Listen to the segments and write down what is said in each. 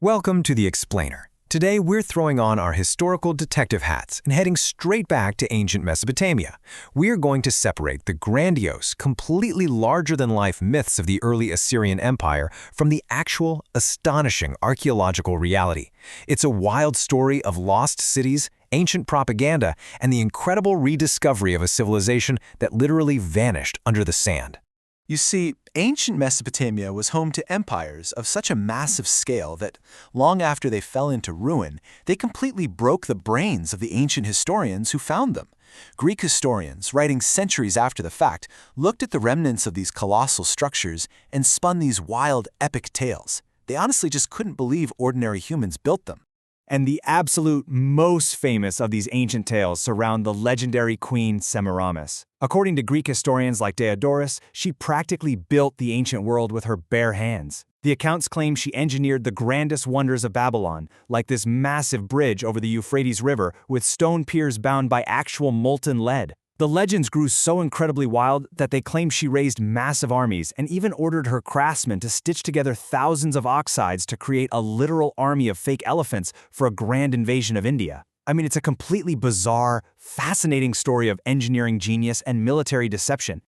Welcome to The Explainer. Today we're throwing on our historical detective hats and heading straight back to ancient Mesopotamia. We're going to separate the grandiose, completely larger-than-life myths of the early Assyrian Empire from the actual, astonishing archaeological reality. It's a wild story of lost cities, ancient propaganda, and the incredible rediscovery of a civilization that literally vanished under the sand. You see, ancient Mesopotamia was home to empires of such a massive scale that, long after they fell into ruin, they completely broke the brains of the ancient historians who found them. Greek historians, writing centuries after the fact, looked at the remnants of these colossal structures and spun these wild, epic tales. They honestly just couldn't believe ordinary humans built them. And the absolute most famous of these ancient tales surround the legendary Queen Semiramis. According to Greek historians like Diodorus, she practically built the ancient world with her bare hands. The accounts claim she engineered the grandest wonders of Babylon, like this massive bridge over the Euphrates River with stone piers bound by actual molten lead. The legends grew so incredibly wild that they claim she raised massive armies and even ordered her craftsmen to stitch together thousands of ox hides to create a literal army of fake elephants for a grand invasion of India. I mean, it's a completely bizarre, fascinating story of engineering genius and military deception.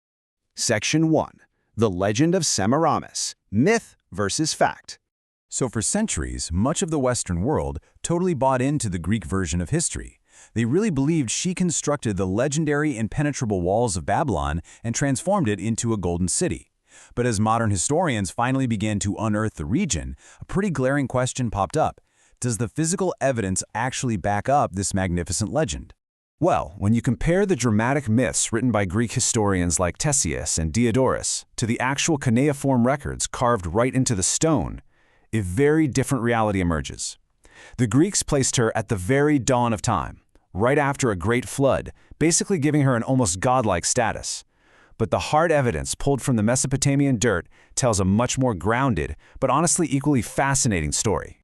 Section 1. The Legend of Semiramis, Myth versus Fact. So for centuries, much of the Western world totally bought into the Greek version of history. They really believed she constructed the legendary impenetrable walls of Babylon and transformed it into a golden city. But as modern historians finally began to unearth the region, a pretty glaring question popped up. Does the physical evidence actually back up this magnificent legend? Well, when you compare the dramatic myths written by Greek historians like Ctesias and Diodorus to the actual cuneiform records carved right into the stone, a very different reality emerges. The Greeks placed her at the very dawn of time, right after a great flood, basically giving her an almost godlike status. But the hard evidence pulled from the Mesopotamian dirt tells a much more grounded, but honestly equally fascinating story.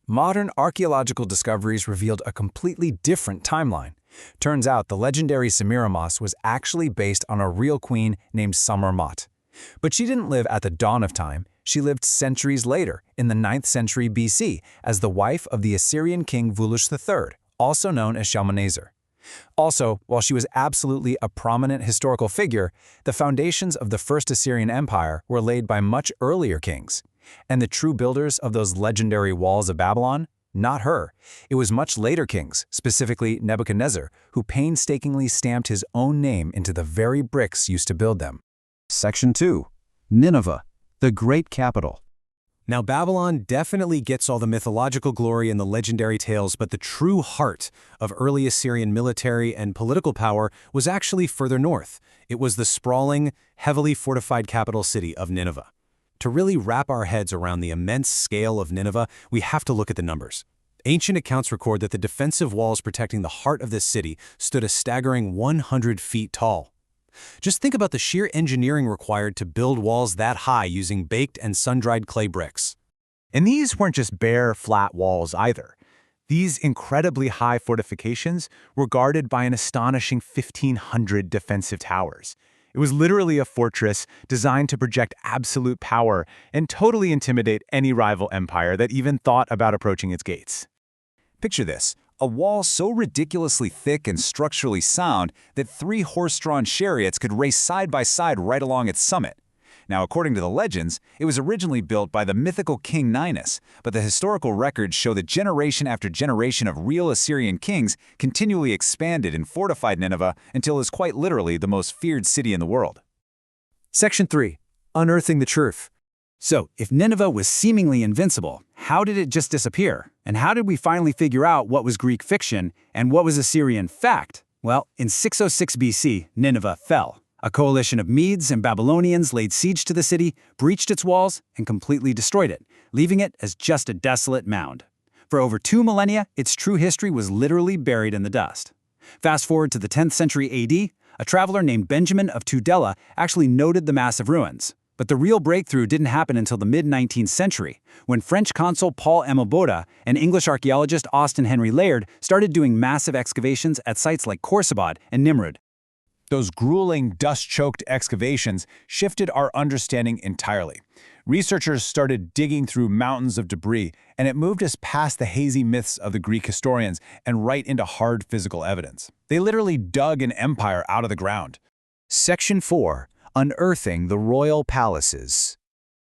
Modern archaeological discoveries revealed a completely different timeline. Turns out the legendary Semiramis was actually based on a real queen named Samarmat. But she didn't live at the dawn of time. She lived centuries later, in the 9th century BC, as the wife of the Assyrian king Voulush III, also known as Shalmaneser. Also, while she was absolutely a prominent historical figure, the foundations of the First Assyrian Empire were laid by much earlier kings. And the true builders of those legendary walls of Babylon? Not her. It was much later kings, specifically Nebuchadnezzar, who painstakingly stamped his own name into the very bricks used to build them. Section 2. Nineveh, the great capital. Now, Babylon definitely gets all the mythological glory and the legendary tales, but the true heart of early Assyrian military and political power was actually further north. It was the sprawling, heavily fortified capital city of Nineveh. To really wrap our heads around the immense scale of Nineveh, we have to look at the numbers. Ancient accounts record that the defensive walls protecting the heart of this city stood a staggering 100 feet tall. Just think about the sheer engineering required to build walls that high using baked and sun-dried clay bricks. And these weren't just bare, flat walls either. These incredibly high fortifications were guarded by an astonishing 1,500 defensive towers. It was literally a fortress designed to project absolute power and totally intimidate any rival empire that even thought about approaching its gates. Picture this, a wall so ridiculously thick and structurally sound that 3 horse-drawn chariots could race side by side right along its summit. Now, according to the legends, it was originally built by the mythical King Ninus, but the historical records show that generation after generation of real Assyrian kings continually expanded and fortified Nineveh until it was quite literally the most feared city in the world. Section 3. Unearthing the truth. So, if Nineveh was seemingly invincible, how did it just disappear? And how did we finally figure out what was Greek fiction and what was Assyrian fact? Well, in 606 BC, Nineveh fell. A coalition of Medes and Babylonians laid siege to the city, breached its walls, and completely destroyed it, leaving it as just a desolate mound. For over 2 millennia, its true history was literally buried in the dust. Fast forward to the 10th century AD, a traveler named Benjamin of Tudela actually noted the massive ruins. But the real breakthrough didn't happen until the mid-19th century, when French consul Paul Amoboda and English archaeologist Austin Henry Layard started doing massive excavations at sites like Khorsabad and Nimrud. Those grueling, dust-choked excavations shifted our understanding entirely. Researchers started digging through mountains of debris, and it moved us past the hazy myths of the Greek historians and right into hard physical evidence. They literally dug an empire out of the ground. Section 4. Unearthing the royal palaces.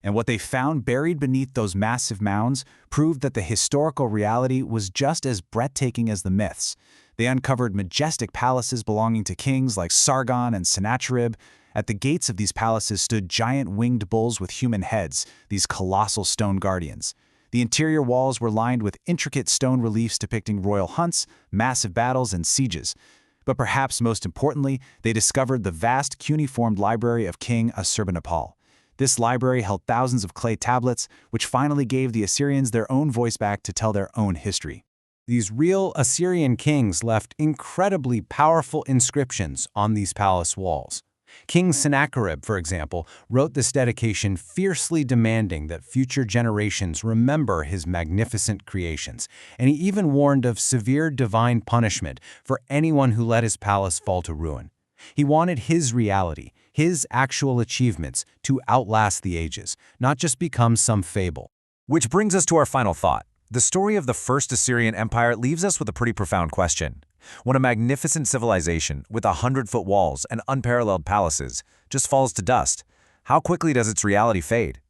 And what they found buried beneath those massive mounds proved that the historical reality was just as breathtaking as the myths. They uncovered majestic palaces belonging to kings like Sargon and Sennacherib. At the gates of these palaces stood giant winged bulls with human heads, these colossal stone guardians. The interior walls were lined with intricate stone reliefs depicting royal hunts, massive battles, and sieges. But perhaps most importantly, they discovered the vast cuneiform library of King Assurbanipal. This library held thousands of clay tablets, which finally gave the Assyrians their own voice back to tell their own history. These real Assyrian kings left incredibly powerful inscriptions on these palace walls. King Sennacherib, for example, wrote this dedication fiercely demanding that future generations remember his magnificent creations, and he even warned of severe divine punishment for anyone who let his palace fall to ruin. He wanted his reality, his actual achievements, to outlast the ages, not just become some fable. Which brings us to our final thought. The story of the First Assyrian Empire leaves us with a pretty profound question. When a magnificent civilization with 100-foot walls and unparalleled palaces just falls to dust, how quickly does its reality fade?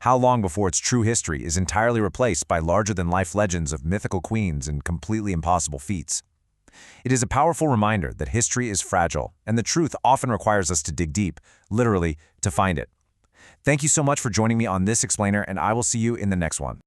How long before its true history is entirely replaced by larger-than-life legends of mythical queens and completely impossible feats? It is a powerful reminder that history is fragile, and the truth often requires us to dig deep, literally, to find it. Thank you so much for joining me on this explainer, and I will see you in the next one.